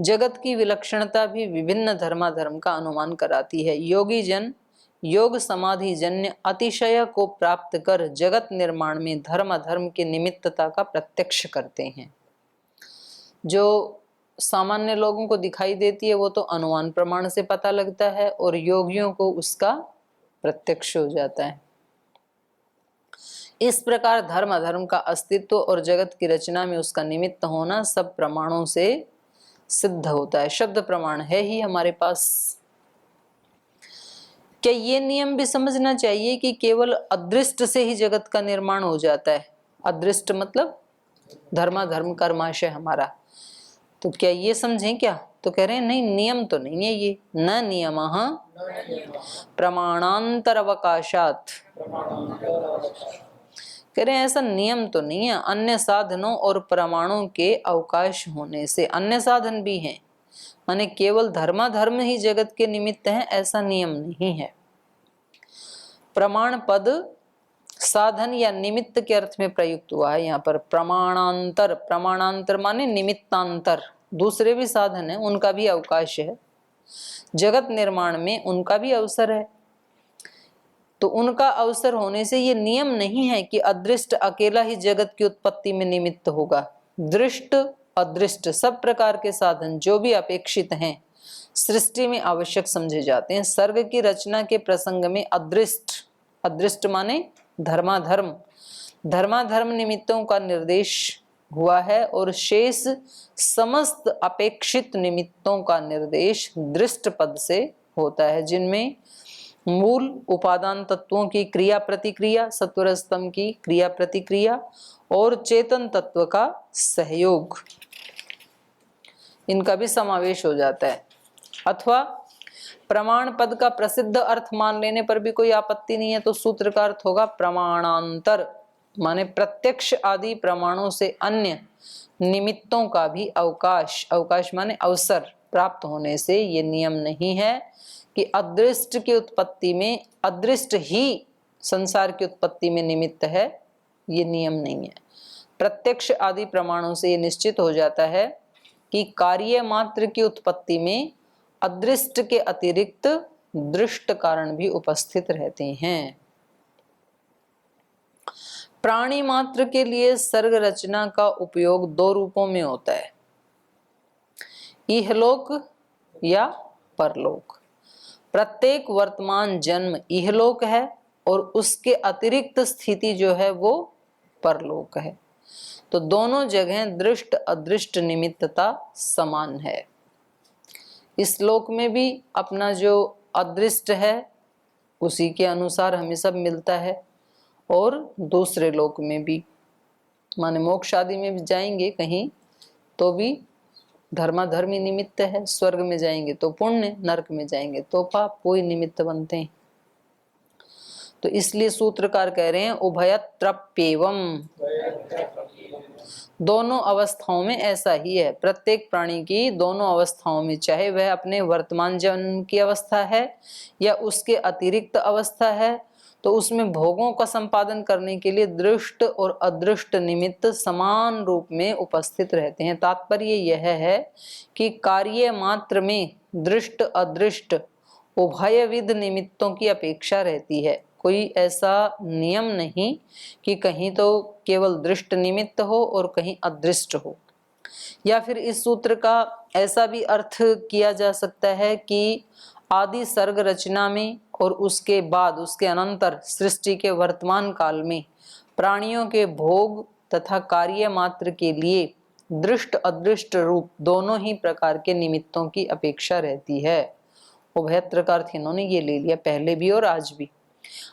जगत की विलक्षणता भी विभिन्न धर्माधर्म का अनुमान कराती है। योगी जन योग समाधि जन्य अतिशय को प्राप्त कर जगत निर्माण में धर्म अधर्म की निमित्तता का प्रत्यक्ष करते हैं। जो सामान्य लोगों को दिखाई देती है वो तो अनुमान प्रमाण से पता लगता है, और योगियों को उसका प्रत्यक्ष हो जाता है। इस प्रकार धर्म अधर्म का अस्तित्व और जगत की रचना में उसका निमित्त होना सब प्रमाणों से सिद्ध होता है। शब्द प्रमाण है ही हमारे पास। क्या ये नियम भी समझना चाहिए कि केवल अदृष्ट से ही जगत का निर्माण हो जाता है? अदृष्ट मतलब धर्माधर्म कर्माशय हमारा। तो क्या ये समझें क्या? तो कह रहे हैं नहीं, नियम तो नहीं है ये। न नियमः प्रमाणांतर अवकाशात, कह रहे हैं ऐसा नियम तो नहीं है। अन्य साधनों और प्रमाणों के अवकाश होने से, अन्य साधन भी हैं, माने केवल धर्माधर्म ही जगत के निमित्त है ऐसा नियम नहीं है। प्रमाण पद साधन या निमित्त के अर्थ में प्रयुक्त हुआ है यहाँ पर। प्रमाणांतर, प्रमाणांतर माने निमित्तांतर, दूसरे भी साधन है उनका भी अवकाश है, जगत निर्माण में उनका भी अवसर है। तो उनका अवसर होने से ये नियम नहीं है कि अदृष्ट अकेला ही जगत की उत्पत्ति में निमित्त होगा। दृष्ट अदृष्ट सब प्रकार के साधन जो भी अपेक्षित हैं सृष्टि में आवश्यक समझे जाते हैं। सर्ग की रचना के प्रसंग में अदृष्ट, अदृष्ट माने धर्माधर्म, धर्माधर्म निमित्तों का निर्देश हुआ है, और शेष समस्त अपेक्षित निमित्तों का निर्देश दृष्ट पद से होता है, जिनमें मूल उपादान तत्वों की क्रिया प्रतिक्रिया, सत्वर स्तंभ की क्रिया प्रतिक्रिया और चेतन तत्व का सहयोग, इनका भी समावेश हो जाता है। अथवा प्रमाण पद का प्रसिद्ध अर्थ मान लेने पर भी कोई आपत्ति नहीं है। तो सूत्र का अर्थ होगा प्रमाणांतर, माने प्रत्यक्ष आदि प्रमाणों से अन्य निमित्तों का भी अवकाश, अवकाश माने अवसर प्राप्त होने से ये नियम नहीं है कि अदृष्ट की उत्पत्ति में अदृष्ट ही संसार की उत्पत्ति में निमित्त है, ये नियम नहीं है। प्रत्यक्ष आदि प्रमाणों से ये निश्चित हो जाता है कि कार्य मात्र की उत्पत्ति में अदृष्ट के अतिरिक्त दृष्ट कारण भी उपस्थित रहते हैं। प्राणी मात्र के लिए सर्ग रचना का उपयोग दो रूपों में होता है, इहलोक या परलोक। प्रत्येक वर्तमान जन्म इहलोक है और उसके अतिरिक्त स्थिति जो है वो परलोक है। तो दोनों जगह दृष्ट अदृष्ट निमित्तता समान है। इस लोक में भी अपना जो अदृष्ट है उसी के अनुसार हमें सब मिलता है, और दूसरे लोक में भी, माने मोक्ष आदि में भी जाएंगे कहीं तो भी धर्माधर्मी निमित्त है। स्वर्ग में जाएंगे तो पुण्य, नरक में जाएंगे तो पाप, कोई निमित्त बनते हैं। तो इसलिए सूत्रकार कह रहे हैं उभयत्रप्येवम्, दोनों अवस्थाओं में ऐसा ही है। प्रत्येक प्राणी की दोनों अवस्थाओं में, चाहे वह अपने वर्तमान जन्म की अवस्था है या उसके अतिरिक्त अवस्था है, तो उसमें भोगों का संपादन करने के लिए दृष्ट और अदृष्ट निमित्त समान रूप में उपस्थित रहते हैं। तात्पर्य यह है कि कार्य मात्र में दृष्ट अदृष्ट उभयविध निमित्तों की अपेक्षा रहती है। कोई ऐसा नियम नहीं कि कहीं तो केवल दृष्ट निमित्त हो और कहीं अदृष्ट हो। या फिर इस सूत्र का ऐसा भी अर्थ किया जा सकता है कि आदि सर्ग रचना में और उसके बाद उसके अनंतर सृष्टि के वर्तमान काल में प्राणियों के भोग तथा कार्य मात्र के लिए दृष्ट अदृष्ट रूप दोनों ही प्रकार के निमित्तों की अपेक्षा रहती है। उभयत्र का अर्थ इन्होंने ये ले लिया पहले भी और आज भी।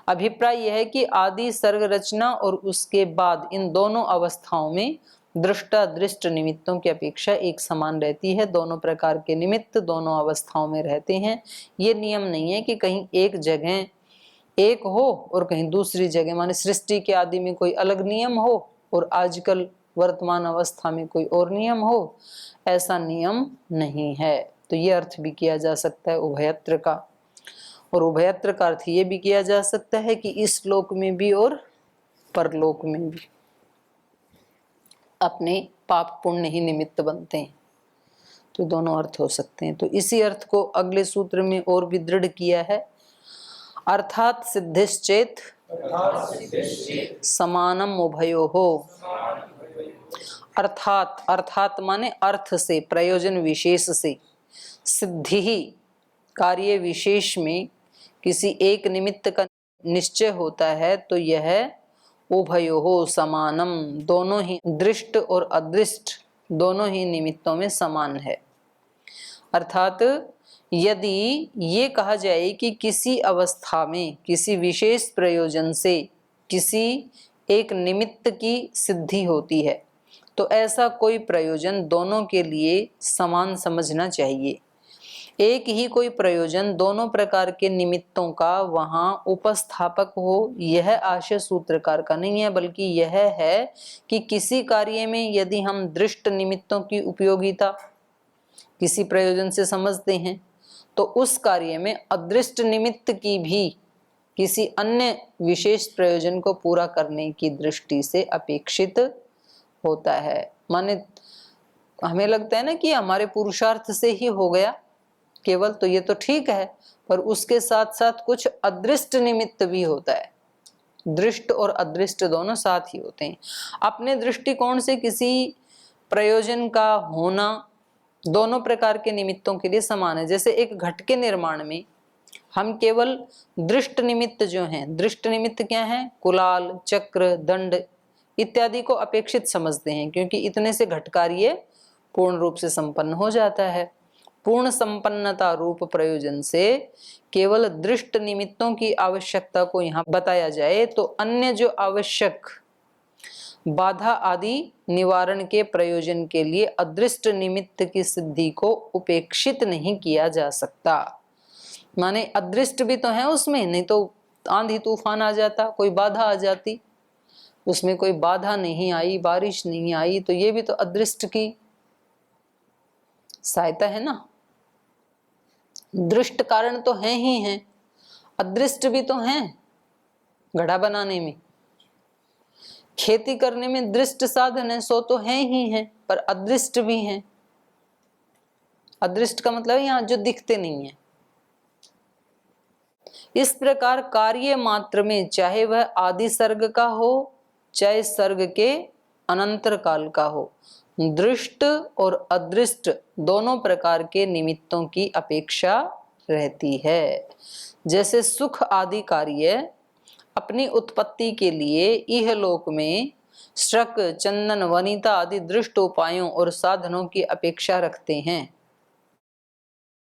अभिप्राय यह है कि आदि सर्ग रचना और उसके बाद इन दोनों अवस्थाओं में दृष्टा दृष्ट निमित्तों की अपेक्षा एक समान रहती है। दोनों प्रकार के निमित्त दोनों अवस्थाओं में रहते हैं। ये नियम नहीं है कि कहीं एक जगह एक हो और कहीं दूसरी जगह, माने सृष्टि के आदि में कोई अलग नियम हो और आजकल वर्तमान अवस्था में कोई और नियम हो, ऐसा नियम नहीं है। तो ये अर्थ भी किया जा सकता है उभयत्र का। और उभयत्र का अर्थ ये भी किया जा सकता है कि इस लोक में भी और परलोक में भी अपने पाप पुण्य ही निमित्त बनते हैं। तो दोनों अर्थ हो सकते हैं। तो इसी अर्थ को अगले सूत्र में और भी दृढ़ किया है। अर्थात सिद्धिश्चेत समानम उभयोः। अर्थात, अर्थात माने अर्थ से, प्रयोजन विशेष से, सिद्धि ही कार्य विशेष में किसी एक निमित्त का निश्चय होता है तो यह उभयोः समानम, दोनों ही दृष्ट और अदृष्ट दोनों ही निमित्तों में समान है। अर्थात यदि ये कहा जाए कि किसी अवस्था में किसी विशेष प्रयोजन से किसी एक निमित्त की सिद्धि होती है तो ऐसा कोई प्रयोजन दोनों के लिए समान समझना चाहिए। एक ही कोई प्रयोजन दोनों प्रकार के निमित्तों का वहां उपस्थापक हो, यह आशय सूत्रकार का नहीं है, बल्कि यह है कि किसी कार्य में यदि हम दृष्ट निमित्तों की उपयोगिता किसी प्रयोजन से समझते हैं तो उस कार्य में अदृष्ट निमित्त की भी किसी अन्य विशेष प्रयोजन को पूरा करने की दृष्टि से अपेक्षित होता है। माने हमें लगता है ना कि हमारे पुरुषार्थ से ही हो गया केवल, तो ये तो ठीक है, पर उसके साथ साथ कुछ अदृष्ट निमित्त भी होता है। दृष्ट और अदृष्ट दोनों साथ ही होते हैं। अपने दृष्टिकोण से किसी प्रयोजन का होना दोनों प्रकार के निमित्तों के लिए समान है। जैसे एक घट के निर्माण में हम केवल दृष्ट निमित्त जो हैं, दृष्ट निमित्त क्या है, कुलाल, चक्र, दंड इत्यादि को अपेक्षित समझते हैं, क्योंकि इतने से घट कार्य पूर्ण रूप से संपन्न हो जाता है। पूर्ण संपन्नता रूप प्रयोजन से केवल दृष्ट निमित्तों की आवश्यकता को यहाँ बताया जाए तो अन्य जो आवश्यक बाधा आदि निवारण के प्रयोजन के लिए अदृष्ट निमित्त की सिद्धि को उपेक्षित नहीं किया जा सकता। माने अदृष्ट भी तो है उसमें, नहीं तो आंधी तूफान आ जाता, कोई बाधा आ जाती, उसमें कोई बाधा नहीं आई, बारिश नहीं आई, तो ये भी तो अदृष्ट की सहायता है ना। दृष्ट कारण तो हैं ही हैं, अदृष्ट भी तो हैं। घड़ा बनाने में, खेती करने में दृष्ट साधन है, सो तो हैं ही हैं, पर अदृष्ट भी हैं। अदृष्ट का मतलब यहाँ जो दिखते नहीं है। इस प्रकार कार्य मात्र में, चाहे वह आदि सर्ग का हो चाहे सर्ग के अनंतर काल का हो, दृष्ट और अदृष्ट दोनों प्रकार के निमित्तों की अपेक्षा रहती है। जैसे सुख आदि कार्य अपनी उत्पत्ति के लिए इहलोक में श्रक, चंदन, वनिता आदि दृष्ट उपायों और साधनों की अपेक्षा रखते हैं।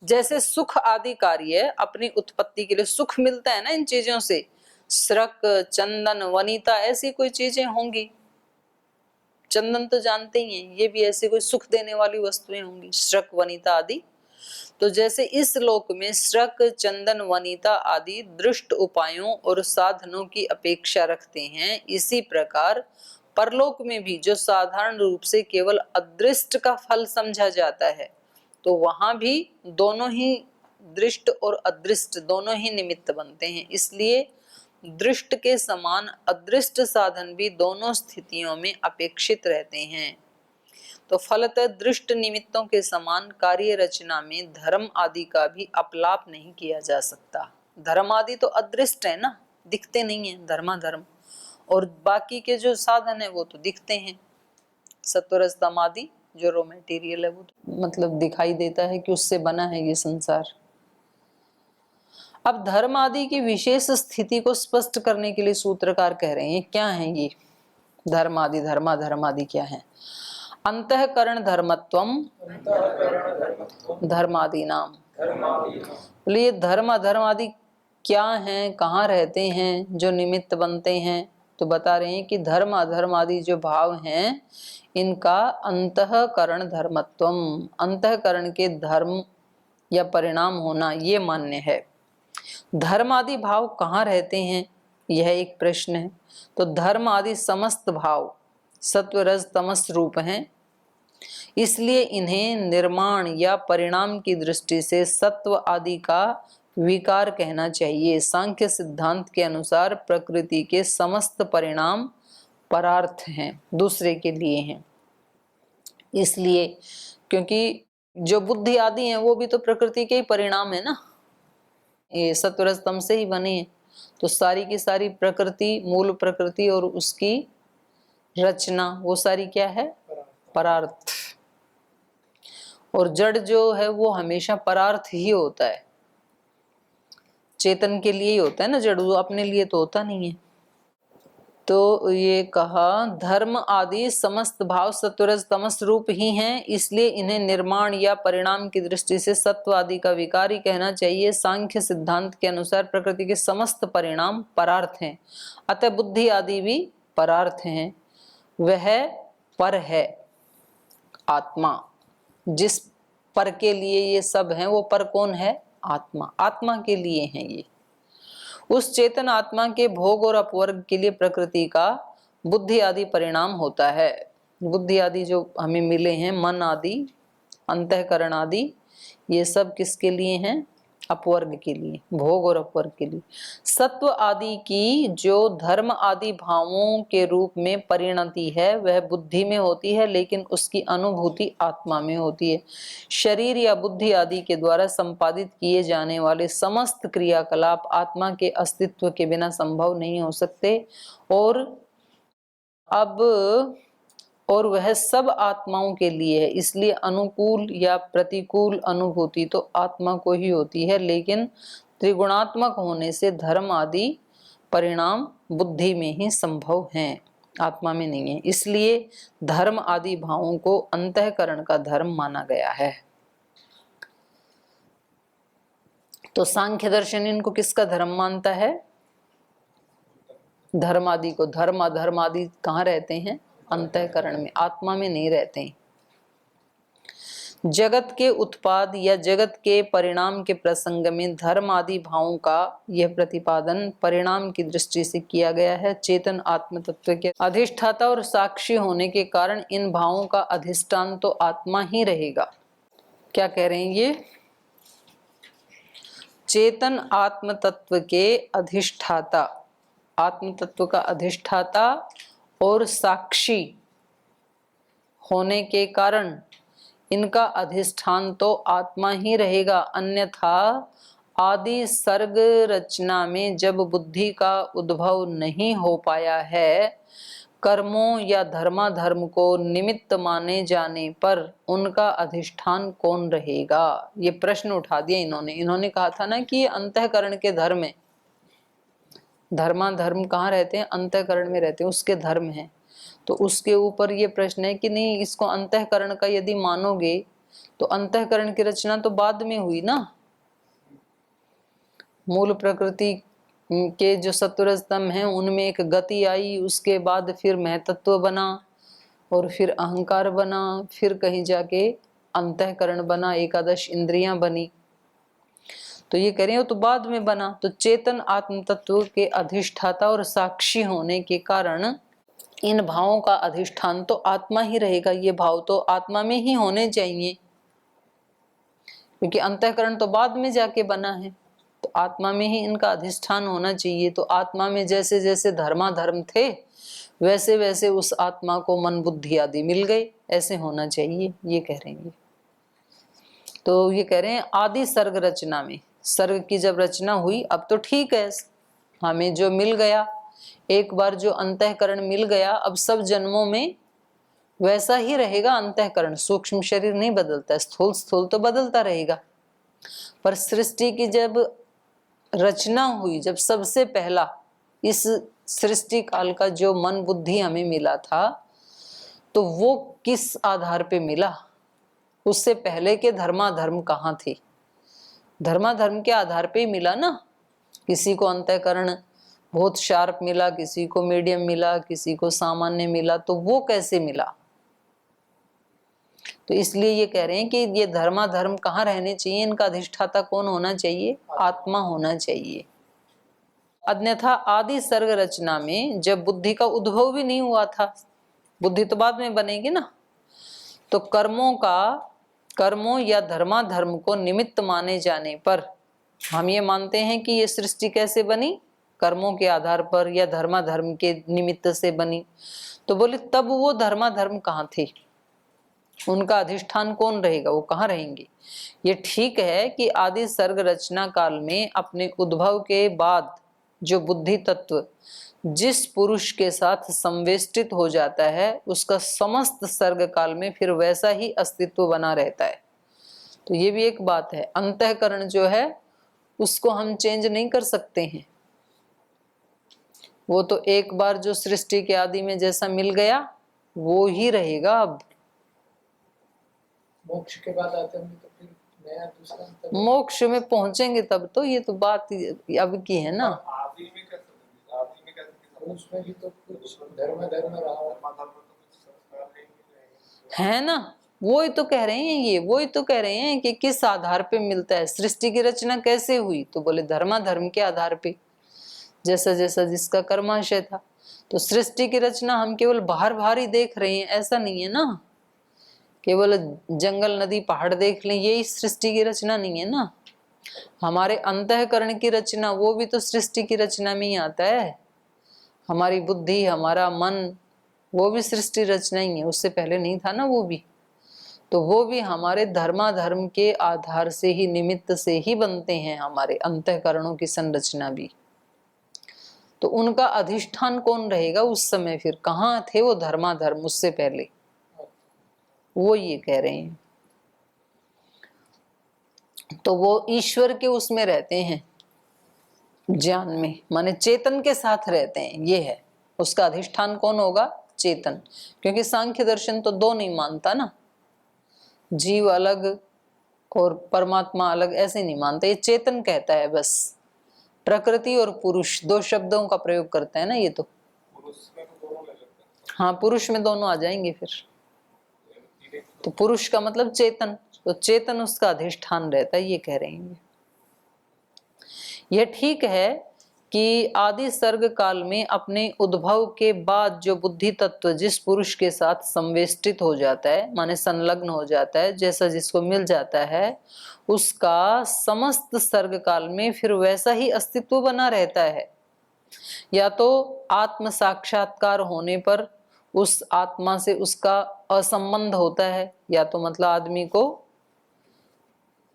जैसे सुख आदि कार्य अपनी उत्पत्ति के लिए, सुख मिलता है ना इन चीजों से, श्रक, चंदन, वनिता ऐसी कोई चीजें होंगी। चंदन तो जानते ही हैं, ये भी ऐसी कोई सुख देने वाली वस्तुएं होंगी, श्रक, वनिता आदि। तो जैसे इस लोक में श्रक, चंदन, वनिता आदि दृष्ट उपायों और साधनों की अपेक्षा रखते हैं, इसी प्रकार परलोक में भी जो साधारण रूप से केवल अदृष्ट का फल समझा जाता है, तो वहां भी दोनों ही दृष्ट और अदृष्ट दोनों ही निमित्त बनते हैं। इसलिए दृष्ट के समान अदृष्ट साधन भी दोनों स्थितियों में अपेक्षित रहते हैं। तो फलतः दृष्ट निमित्तों के समान कार्य रचना में धर्म आदि का भी अपलाप नहीं किया जा सकता। धर्म आदि तो अदृष्ट है ना, दिखते नहीं है धर्माधर्म, और बाकी के जो साधन है वो तो दिखते हैं। सत्वरजतम आदि जो रॉ मटेरियल है वो तो मतलब दिखाई देता है कि उससे बना है ये संसार। अब धर्म आदि की विशेष स्थिति को स्पष्ट करने के लिए सूत्रकार कह रहे हैं, क्या है ये धर्म आदि, धर्म आदि क्या है। अंतःकरण धर्मत्वम धर्मादि नाम। बोलिए धर्म अधर्म आदि क्या है, कहाँ रहते हैं, जो निमित्त बनते हैं। तो बता रहे हैं कि धर्म अधर्म आदि जो भाव हैं इनका अंतःकरण धर्मत्वम, अंतःकरण के धर्म या परिणाम होना ये मान्य है। धर्म आदि भाव कहाँ रहते हैं, यह एक प्रश्न है। तो धर्म आदि समस्त भाव सत्व रज तमस रूप हैं, इसलिए इन्हें निर्माण या परिणाम की दृष्टि से सत्व आदि का विकार कहना चाहिए। सांख्य सिद्धांत के अनुसार प्रकृति के समस्त परिणाम परार्थ हैं, दूसरे के लिए हैं। इसलिए क्योंकि जो बुद्धि आदि है वो भी तो प्रकृति के ही परिणाम है ना, ये सत्व तम से ही बने हैं। तो सारी की सारी प्रकृति, मूल प्रकृति और उसकी रचना, वो सारी क्या है? परार्थ। और जड़ जो है वो हमेशा परार्थ ही होता है, चेतन के लिए ही होता है ना जड़, वो अपने लिए तो होता नहीं है। तो ये कहा धर्म आदि समस्त भाव सत्वरज तमस रूप ही हैं, इसलिए इन्हें निर्माण या परिणाम की दृष्टि से सत्व आदि का विकार ही कहना चाहिए। सांख्य सिद्धांत के अनुसार प्रकृति के समस्त परिणाम परार्थ हैं, अतः बुद्धि आदि भी परार्थ हैं। वह पर है आत्मा, जिस पर के लिए ये सब हैं वो पर कौन है? आत्मा। आत्मा के लिए हैं ये। उस चेतन आत्मा के भोग और अपवर्ग के लिए प्रकृति का बुद्धि आदि परिणाम होता है। बुद्धि आदि जो हमें मिले हैं, मन आदि, अंतःकरण आदि, ये सब किसके लिए हैं? अपवर्ग के लिए, भोग और अपवर्ग के लिए। सत्व आदि की जो धर्म आदि भावों के रूप में परिणति है वह बुद्धि में होती है, लेकिन उसकी अनुभूति आत्मा में होती है। शरीर या बुद्धि आदि के द्वारा संपादित किए जाने वाले समस्त क्रियाकलाप आत्मा के अस्तित्व के बिना संभव नहीं हो सकते, और वह सब आत्माओं के लिए है। इसलिए अनुकूल या प्रतिकूल अनुभूति तो आत्मा को ही होती है, लेकिन त्रिगुणात्मक होने से धर्म आदि परिणाम बुद्धि में ही संभव हैं, आत्मा में नहीं है। इसलिए धर्म आदि भावों को अंतःकरण का धर्म माना गया है। तो सांख्य दर्शन इनको किसका धर्म मानता है? धर्म आदि को। धर्म अधर्म आदि कहाँ रहते हैं? अंतःकरण में, आत्मा में नहीं रहते हैं। जगत के उत्पाद या जगत के परिणाम के प्रसंग में धर्म आदि भावों का यह प्रतिपादन परिणाम की दृष्टि से किया गया है। चेतन आत्म तत्व के अधिष्ठाता और साक्षी होने के कारण इन भावों का अधिष्ठान तो आत्मा ही रहेगा। क्या कह रहे हैं ये? चेतन आत्म तत्व के अधिष्ठाता, आत्म तत्व का अधिष्ठाता और साक्षी होने के कारण इनका अधिष्ठान तो आत्मा ही रहेगा। अन्यथा आदि सर्ग रचना में जब बुद्धि का उद्भव नहीं हो पाया है, कर्मों या धर्माधर्म को निमित्त माने जाने पर उनका अधिष्ठान कौन रहेगा? ये प्रश्न उठा दिया इन्होंने कहा था ना कि ये अंतःकरण के धर्म है। धर्माधर्म कहाँ रहते हैं? अंतःकरण में रहते हैं, उसके धर्म हैं। तो उसके ऊपर ये प्रश्न है कि नहीं, इसको अंतःकरण का यदि मानोगे तो अंतःकरण की रचना तो बाद में हुई ना। मूल प्रकृति के जो सत्व स्तंभ हैं उनमें एक गति आई, उसके बाद फिर महतत्व बना और फिर अहंकार बना, फिर कहीं जाके अंतःकरण बना, एकादश इंद्रियां बनी। तो ये कह रहे हो तो बाद में बना। तो चेतन आत्म तत्व के अधिष्ठाता और साक्षी होने के कारण इन भावों का अधिष्ठान तो आत्मा ही रहेगा। ये भाव तो आत्मा में ही होने चाहिए, क्योंकि अंतःकरण तो बाद में जाके बना है। तो आत्मा में ही इनका अधिष्ठान होना चाहिए। तो आत्मा में जैसे जैसे धर्माधर्म थे वैसे वैसे उस आत्मा को मन बुद्धि आदि मिल गए, ऐसे होना चाहिए, ये कह रहे हैं। तो ये कह रहे हैं आदि सर्ग रचना में, सर्ग की जब रचना हुई अब तो ठीक है, हमें जो मिल गया, एक बार जो अंतःकरण मिल गया, अब सब जन्मों में वैसा ही रहेगा अंतःकरण। सूक्ष्म शरीर नहीं बदलता, स्थूल स्थूल तो बदलता रहेगा। पर सृष्टि की जब रचना हुई, जब सबसे पहला इस सृष्टि काल का जो मन बुद्धि हमें मिला था, तो वो किस आधार पे मिला? उससे पहले के धर्माधर्म कहाँ थे? धर्माधर्म के आधार पे ही मिला ना। किसी को अंतःकरण बहुत शार्प मिला, किसी को मीडियम मिला, किसी को सामान्य मिला, तो वो कैसे मिला? तो इसलिए ये कह रहे हैं कि ये धर्माधर्म कहाँ रहने चाहिए, इनका अधिष्ठाता कौन होना चाहिए? आत्मा होना चाहिए। अन्यथा आदि सर्ग रचना में जब बुद्धि का उद्भव भी नहीं हुआ था, बुद्धि तो बाद में बनेगी ना, तो कर्मों या धर्माधर्म को निमित्त माने जाने पर हम ये मानते हैं कि ये सृष्टि कैसे बनी? कर्मों के आधार पर या धर्माधर्म के निमित्त से बनी। तो बोले तब वो धर्माधर्म कहाँ थे? उनका अधिष्ठान कौन रहेगा, वो कहाँ रहेंगे। ये ठीक है कि आदि सर्ग रचना काल में अपने उद्भव के बाद जो बुद्धि तत्व जिस पुरुष के साथ संवेष्टित हो जाता है उसका समस्त सर्ग काल में फिर वैसा ही अस्तित्व बना रहता है। तो ये भी एक बात है, अंतःकरण जो है उसको हम चेंज नहीं कर सकते हैं। वो तो एक बार जो सृष्टि के आदि में जैसा मिल गया वो ही रहेगा। अब मोक्ष के बाद आते होंगे तो फिर नया दूसरा मोक्ष में पहुंचेंगे तब तो, ये तो बात अब की है ना। आदि में कैसे, आदि में कैसे, उसमें भी तो कुछ धर्म रहा है ना। वो ही तो कह रहे हैं, ये वो ही तो कह रहे हैं कि किस आधार पे मिलता है, सृष्टि की रचना कैसे हुई, तो बोले धर्माधर्म के आधार पे, जैसा जैसा जिसका कर्माशय था। तो सृष्टि की रचना हम केवल बाहर बाहर ही देख रहे हैं ऐसा नहीं है ना, केवल जंगल नदी पहाड़ देख लें यही सृष्टि की रचना नहीं है ना। हमारे अंतःकरण की रचना वो भी तो सृष्टि की रचना में ही आता है। हमारी बुद्धि, हमारा मन, वो भी सृष्टि रचना ही है, उससे पहले नहीं था ना वो भी। तो वो भी हमारे धर्माधर्म के आधार से ही, निमित्त से ही बनते हैं हमारे अंतःकरणों की संरचना भी। तो उनका अधिष्ठान कौन रहेगा उस समय, फिर कहाँ थे वो धर्माधर्म उससे पहले, वो ये कह रहे हैं। तो वो ईश्वर के उसमें रहते हैं, ज्ञान में, माने चेतन के साथ रहते हैं, ये है उसका अधिष्ठान कौन होगा, चेतन। क्योंकि सांख्य दर्शन तो दो नहीं मानता ना, जीव अलग और परमात्मा अलग ऐसे नहीं मानते, ये चेतन कहता है बस। प्रकृति और पुरुष दो शब्दों का प्रयोग करता है ना ये तो। पुरुष में तो दोनों ले सकते हैं। हाँ, पुरुष में दोनों आ जाएंगे फिर। तो पुरुष का मतलब चेतन, तो चेतन उसका अधिष्ठान रहता है, ये कह रहे हैं। यह ठीक है कि आदि सर्ग काल में अपने उद्भव के बाद जो बुद्धि तत्व जिस पुरुष के साथ संवेष्टित हो जाता है, माने संलग्न हो जाता है, जैसा जिसको मिल जाता है, उसका समस्त सर्ग काल में फिर वैसा ही अस्तित्व बना रहता है। या तो आत्म साक्षात्कार होने पर उस आत्मा से उसका असंबंध होता है, या तो मतलब आदमी को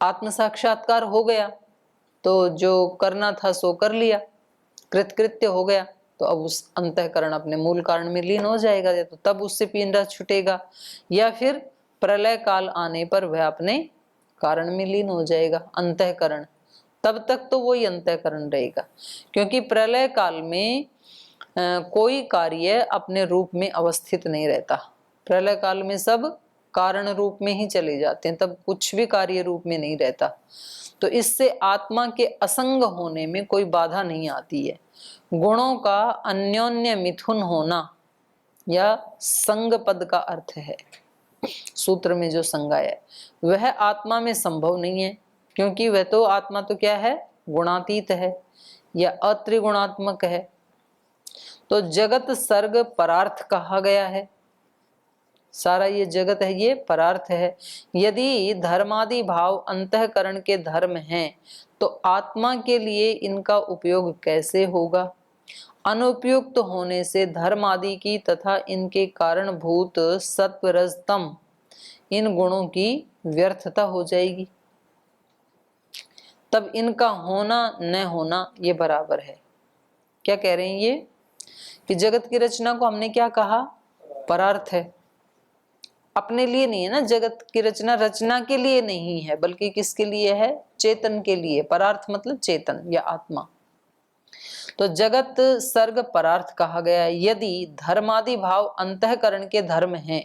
आत्म साक्षात्कार हो गया तो जो करना था सो कर लिया, कृतकृत्य हो गया, तो अब उस अंतःकरण अपने मूल कारण में लीन हो जाएगा, या तो तब उससे पिंडा छूटेगा, या फिर प्रलय काल आने पर वह अपने कारण में लीन हो जाएगा अंतःकरण। तब तक तो वही अंतःकरण रहेगा, क्योंकि प्रलय काल में कोई कार्य अपने रूप में अवस्थित नहीं रहता। प्रलय काल में सब कारण रूप में ही चले जाते हैं, तब कुछ भी कार्य रूप में नहीं रहता। तो इससे आत्मा के असंग होने में कोई बाधा नहीं आती है। गुणों का अन्योन्य मिथुन होना या संग पद का अर्थ है, सूत्र में जो संज्ञा है वह आत्मा में संभव नहीं है, क्योंकि वह तो आत्मा तो क्या है, गुणातीत है या अत्रिगुणात्मक है। तो जगत सर्ग परार्थ कहा गया है, सारा ये जगत है ये परार्थ है। यदि धर्मादि भाव अंतःकरण के धर्म हैं तो आत्मा के लिए इनका उपयोग कैसे होगा। अनुपयुक्त होने से धर्म आदि की तथा इनके कारणभूत सत्व रज तम इन गुणों की व्यर्थता हो जाएगी, तब इनका होना न होना ये बराबर है। क्या कह रहे हैं ये कि जगत की रचना को हमने क्या कहा, परार्थ है, अपने लिए नहीं है ना। जगत की रचना रचना के लिए नहीं है, बल्कि किसके लिए है, चेतन के लिए। परार्थ मतलब चेतन या आत्मा। तो जगत सर्ग परार्थ कहा गया है। यदि धर्मादि भाव अंतःकरण के धर्म हैं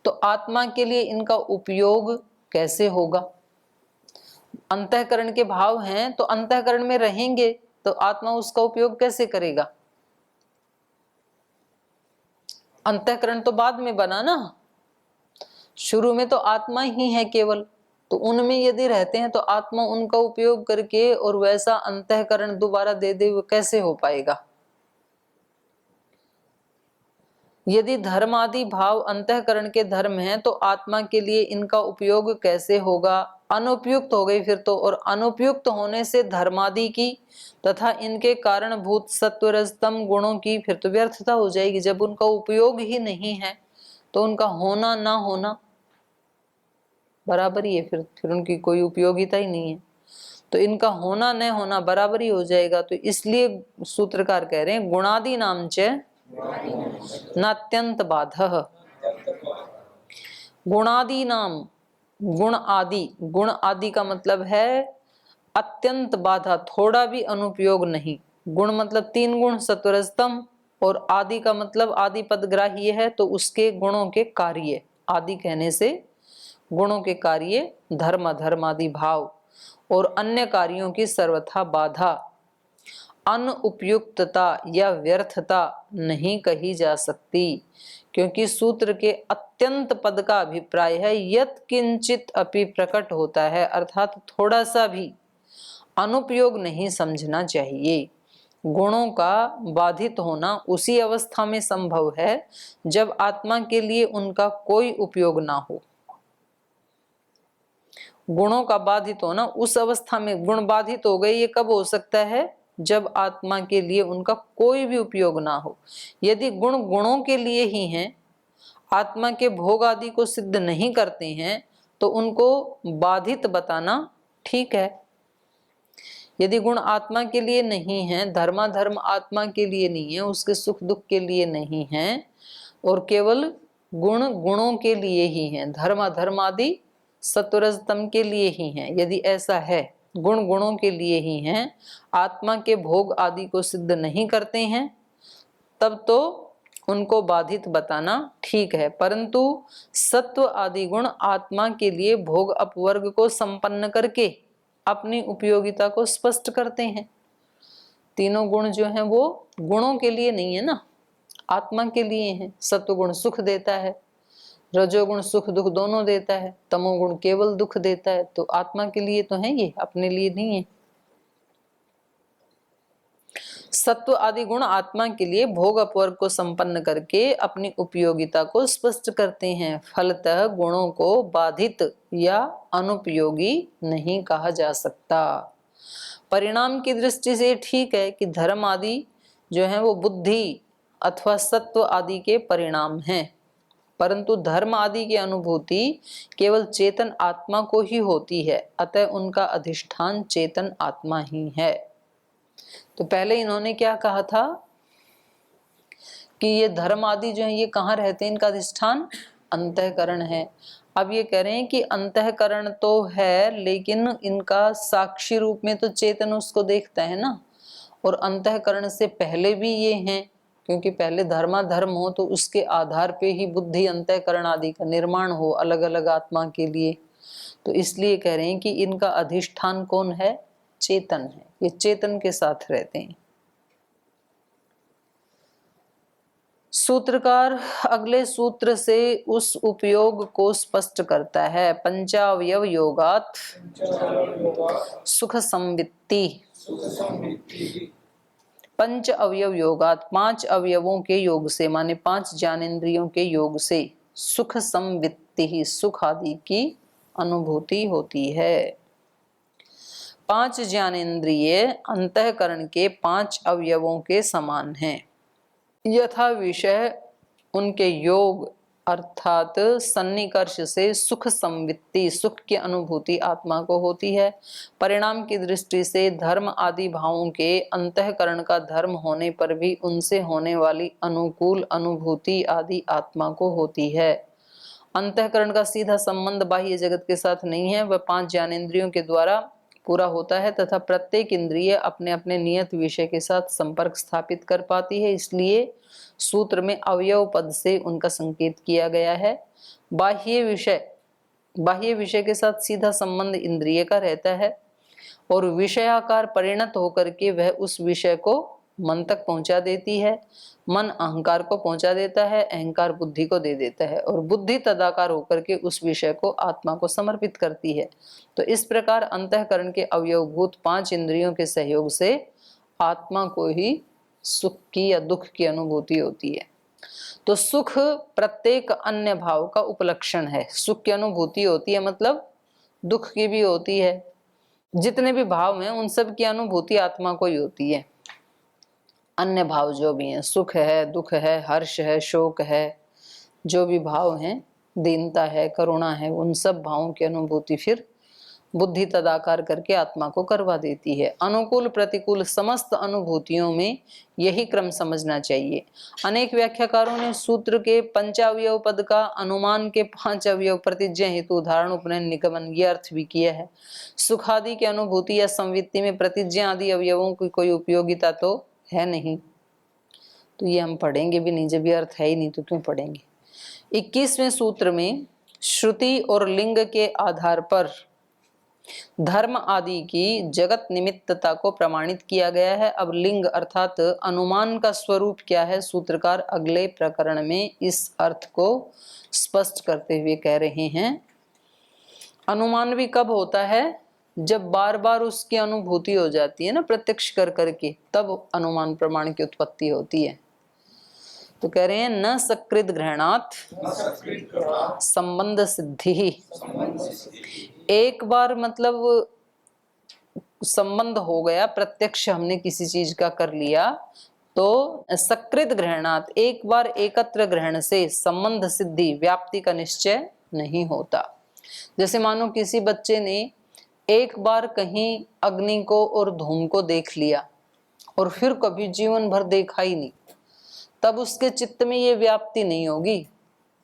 तो आत्मा के लिए इनका उपयोग कैसे होगा। अंतःकरण के भाव हैं तो अंतःकरण में रहेंगे, तो आत्मा उसका उपयोग कैसे करेगा। अंतःकरण तो बाद में बना ना, शुरू में तो आत्मा ही है केवल, तो उनमें यदि रहते हैं तो आत्मा उनका उपयोग करके और वैसा अंतःकरण दोबारा दे दे वो कैसे हो पाएगा। यदि धर्म आदि भाव अंतःकरण के धर्म हैं तो आत्मा के लिए इनका उपयोग कैसे होगा। अनुपयुक्त हो गई फिर तो, और अनुपयुक्त होने से धर्मादि की तथा इनके कारणभूत सत्व रजतम गुणों की फिर तो व्यर्थता हो जाएगी। जब उनका उपयोग ही नहीं है तो उनका होना ना होना बराबर ही है, फिर उनकी कोई उपयोगिता ही नहीं है। तो इनका होना न होना बराबर ही हो जाएगा। तो इसलिए सूत्रकार कह रहे हैं गुणादि नाम च नात्यंत बाधः। गुणादि नाम, गुण आदि, गुण आदि का मतलब है अत्यंत बाधा, थोड़ा भी अनुपयोग नहीं। गुण मतलब 3 गुण, सत्व रज तम, और आदि का मतलब आदि पदग्राही है, तो उसके गुणों के कार्य, आदि कहने से गुणों के कार्य धर्म, धर्मादि भाव और अन्य कार्यों की सर्वथा बाधा, अनुपयुक्तता या व्यर्थता नहीं कही जा सकती, क्योंकि सूत्र के अत्यंत पद का अभिप्राय है यत् किंचित अपि प्रकट होता है, अर्थात थोड़ा सा भी अनुपयोग नहीं समझना चाहिए। गुणों का बाधित होना उसी अवस्था में संभव है जब आत्मा के लिए उनका कोई उपयोग ना हो। गुणों का बाधित होना उस अवस्था में, गुण बाधित हो गए, ये कब हो सकता है? जब आत्मा के लिए उनका कोई भी उपयोग ना हो। यदि गुण गुणों के लिए ही हैं, आत्मा के भोग आदि को सिद्ध नहीं करते हैं, तो उनको बाधित बताना ठीक है। यदि गुण आत्मा के लिए नहीं है, धर्माधर्म आत्मा के लिए नहीं है, उसके सुख दुख के लिए नहीं है, और केवल गुण गुणों के लिए ही हैं, धर्माधर्म आदि सत्वरजतम के लिए ही हैं, यदि ऐसा है, गुण गुणों के लिए ही हैं, आत्मा के भोग आदि को सिद्ध नहीं करते हैं, तब तो उनको बाधित बताना ठीक है। परंतु सत्व आदि गुण आत्मा के लिए भोग अपवर्ग को संपन्न करके अपनी उपयोगिता को स्पष्ट करते हैं। तीनों गुण जो हैं वो गुणों के लिए नहीं है ना, आत्मा के लिए हैं। सत्वगुण सुख देता है, रजोगुण सुख दुख दोनों देता है, तमोगुण केवल दुख देता है। तो आत्मा के लिए तो है, ये अपने लिए नहीं है। सत्व आदि गुण आत्मा के लिए भोग अपवर्ग को संपन्न करके अपनी उपयोगिता को स्पष्ट करते हैं। फलतः गुणों को बाधित या अनुपयोगी नहीं कहा जा सकता। परिणाम की दृष्टि से ठीक है कि धर्म आदि जो है वो बुद्धि अथवा सत्व आदि के परिणाम हैं, परंतु धर्म आदि की अनुभूति केवल चेतन आत्मा को ही होती है, अतः उनका अधिष्ठान चेतन आत्मा ही है। तो पहले इन्होंने क्या कहा था कि ये धर्म आदि जो है ये कहाँ रहते हैं, इनका अधिष्ठान अंतःकरण है। अब ये कह रहे हैं कि अंतःकरण तो है, लेकिन इनका साक्षी रूप में तो चेतन उसको देखता है ना, और अंतःकरण से पहले भी ये हैं, क्योंकि पहले धर्माधर्म हो तो उसके आधार पे ही बुद्धि अंतःकरण आदि का निर्माण हो अलग अलग आत्मा के लिए। तो इसलिए कह रहे हैं कि इनका अधिष्ठान कौन है? चेतन है, ये चेतन के साथ रहते हैं। सूत्रकार अगले सूत्र से उस उपयोग को स्पष्ट करता है। पंचावयव योगात सुख संवित्ति। पंच अवयव योगात, 5 अवयवों के योग से, माने 5 ज्ञानेंद्रियों के योग से सुख संवित्ति ही, सुख आदि की अनुभूति होती है। 5 ज्ञानेंद्रिय अंतःकरण के 5 अवयवों के समान हैं। यथा विषय उनके योग अर्थात सन्निकर्ष से सुख संवित्ति, सुख की अनुभूति आत्मा को होती है। परिणाम की दृष्टि से धर्म आदि भावों के अंतःकरण का धर्म होने पर भी उनसे होने वाली अनुकूल अनुभूति आदि आत्मा को होती है। अंतःकरण का सीधा संबंध बाह्य जगत के साथ नहीं है, वह 5 ज्ञानेंद्रियों के द्वारा पूरा होता है तथा प्रत्येक इंद्रिय अपने अपने नियत विषय के साथ संपर्क स्थापित कर पाती है। इसलिए सूत्र में अवयव पद से उनका संकेत किया गया है। बाह्य विषय के साथ सीधा संबंध इंद्रिय का रहता है और विषयाकार परिणत होकर के वह उस विषय को मन तक पहुंचा देती है। मन अहंकार को पहुंचा देता है, अहंकार बुद्धि को दे देता है और बुद्धि तदाकार होकर के उस विषय को आत्मा को समर्पित करती है। तो इस प्रकार अंतःकरण के अवयवभूत 5 इंद्रियों के सहयोग से आत्मा को ही सुख की या दुख की अनुभूति होती है। तो सुख प्रत्येक अन्य भाव का उपलक्षण है। सुख की अनुभूति होती है मतलब दुख की भी होती है। जितने भी भाव हैं उन सब की अनुभूति आत्मा को ही होती है। अन्य भाव जो भी हैं, सुख है, दुख है, हर्ष है, शोक है, जो भी भाव हैं दीनता है, करुणा है, उन सब भावों की अनुभूति फिर बुद्धि तदाकार करके आत्मा को करवा देती है। अनुकूल प्रतिकूल समस्त अनुभूतियों में यही क्रम समझना चाहिए। अनेक व्याख्याकारों ने सूत्र के पंचावयव पद का अनुमान के 5 अवयव प्रतिज्ञा हेतु उदाहरण उपनयन निगमन ये अर्थ भी किया है। सुख आदि की अनुभूति या संवित्ति में प्रतिज्ञा आदि अवयवों की कोई उपयोगिता तो है नहीं, तो ये हम पढ़ेंगे भी नहीं। जब ये अर्थ है ही नहीं तो क्यों पढ़ेंगे। 21वें सूत्र में श्रुति और लिंग के आधार पर धर्म आदि की जगत निमित्तता को प्रमाणित किया गया है। अब लिंग अर्थात अनुमान का स्वरूप क्या है, सूत्रकार अगले प्रकरण में इस अर्थ को स्पष्ट करते हुए कह रहे हैं। अनुमान भी कब होता है, जब बार बार उसकी अनुभूति हो जाती है ना प्रत्यक्ष कर करके, तब अनुमान प्रमाण की उत्पत्ति होती है। तो कह रहे हैं न सकृत ग्रहणात् संबंध सिद्धि। एक बार मतलब संबंध हो गया, प्रत्यक्ष हमने किसी चीज का कर लिया, तो सकृत ग्रहणात् एक बार एकत्र ग्रहण से संबंध सिद्धि व्याप्ति का निश्चय नहीं होता। जैसे मानो किसी बच्चे ने एक बार कहीं अग्नि को और धूम को देख लिया और फिर कभी जीवन भर देखा ही नहीं, तब उसके चित्त में ये व्याप्ति नहीं होगी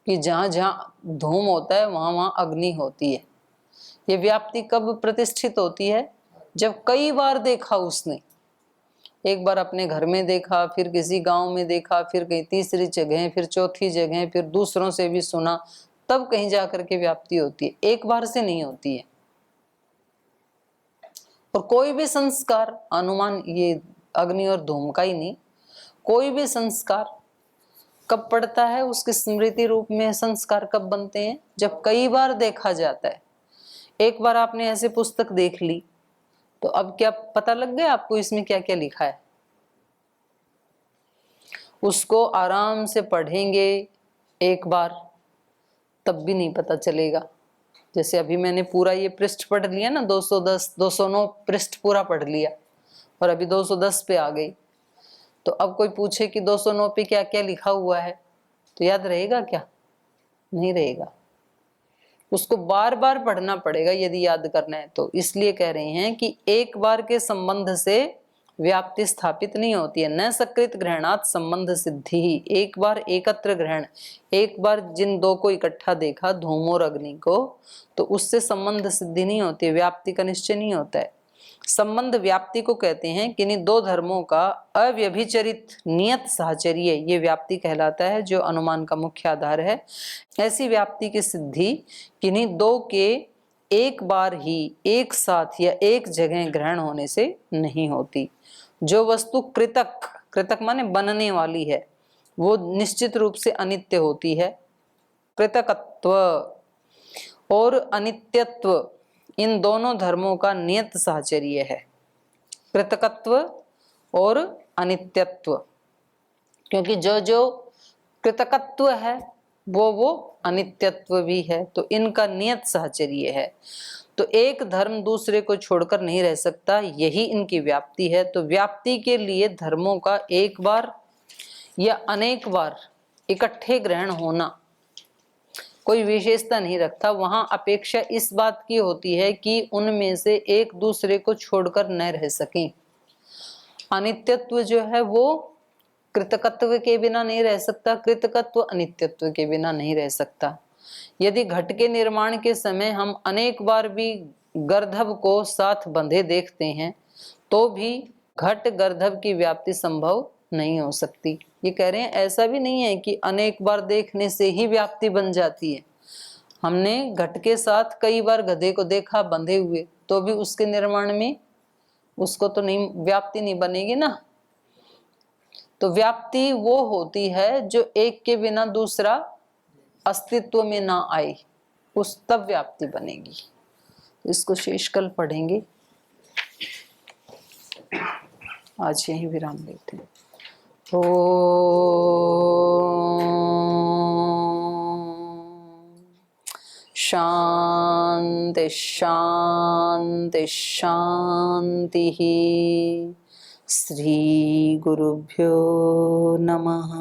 कि जहां जहां धूम होता है वहां वहां अग्नि होती है। ये व्याप्ति कब प्रतिष्ठित होती है, जब कई बार देखा उसने। एक बार अपने घर में देखा, फिर किसी गांव में देखा, फिर कहीं तीसरी जगह, फिर चौथी जगह, फिर दूसरों से भी सुना, तब कहीं जाकर के व्याप्ति होती है, एक बार से नहीं होती है। और कोई भी संस्कार, अनुमान ये अग्नि और धूम का ही नहीं, कोई भी संस्कार कब पड़ता है, उसकी स्मृति रूप में संस्कार कब बनते हैं, जब कई बार देखा जाता है। एक बार आपने ऐसे पुस्तक देख ली तो अब क्या पता लग गया आपको इसमें क्या क्या लिखा है। उसको आराम से पढ़ेंगे एक बार तब भी नहीं पता चलेगा। जैसे अभी मैंने पूरा ये पृष्ठ पढ़ लिया ना, 210 209 पृष्ठ पूरा पढ़ लिया और अभी 210 पे आ गई, तो अब कोई पूछे कि 209 पे क्या क्या लिखा हुआ है तो याद रहेगा क्या? नहीं रहेगा। उसको बार बार पढ़ना पड़ेगा यदि याद करना है तो। इसलिए कह रहे हैं कि एक बार के संबंध से व्याप्ति स्थापित नहीं होती है। न सकृत ग्रहणात् संबंध सिद्धि ही, एक बार एकत्र ग्रहण, एक बार जिन दो को इकट्ठा देखा, धूम और अग्नि को, तो उससे संबंध सिद्धि नहीं होती है, व्याप्ति का निश्चय नहीं होता है। संबंध व्याप्ति को कहते हैं किन्हीं दो धर्मों का अव्यभिचरित नियत साहचर्य, ये व्याप्ति कहलाता है, जो अनुमान का मुख्य आधार है। ऐसी व्याप्ति की सिद्धि किन्हीं दो के एक बार ही एक साथ या एक जगह ग्रहण होने से नहीं होती। जो वस्तु कृतक, कृतक माने बनने वाली है, वो निश्चित रूप से अनित्य होती है। कृतकत्व और अनित्यत्व इन दोनों धर्मों का नियत साहचर्य है, कृतकत्व और अनित्यत्व। क्योंकि जो जो कृतकत्व है वो अनित्यत्व भी है, तो इनका नियत साहचर्य है। तो एक धर्म दूसरे को छोड़कर नहीं रह सकता, यही इनकी व्याप्ति है। तो व्याप्ति के लिए धर्मों का एक बार या अनेक बार इकट्ठे ग्रहण होना कोई विशेषता नहीं रखता। वहां अपेक्षा इस बात की होती है कि उनमें से एक दूसरे को छोड़कर न रह सकें। अनित्यत्व जो है वो कृतकत्व के बिना नहीं रह सकता, कृतकत्व अनित्यत्व के बिना नहीं रह सकता। यदि घट के निर्माण के समय हम अनेक बार भी गर्दभ को साथ बंधे देखते हैं तो भी घट गर्दभ की व्याप्ति संभव नहीं हो सकती। ये कह रहे हैं ऐसा भी नहीं है कि अनेक बार देखने से ही व्याप्ति बन जाती है। हमने घट के साथ कई बार गधे को देखा बंधे हुए, तो भी उसके निर्माण में उसको तो नहीं, व्याप्ति नहीं बनेगी ना। तो व्याप्ति वो होती है जो एक के बिना दूसरा अस्तित्व में ना आए, उस तब व्याप्ति बनेगी। इसको शेष कल पढ़ेंगे। आज यही विराम लेते हैं। शांति शांति शांति। श्री गुरुभ्यो नमः।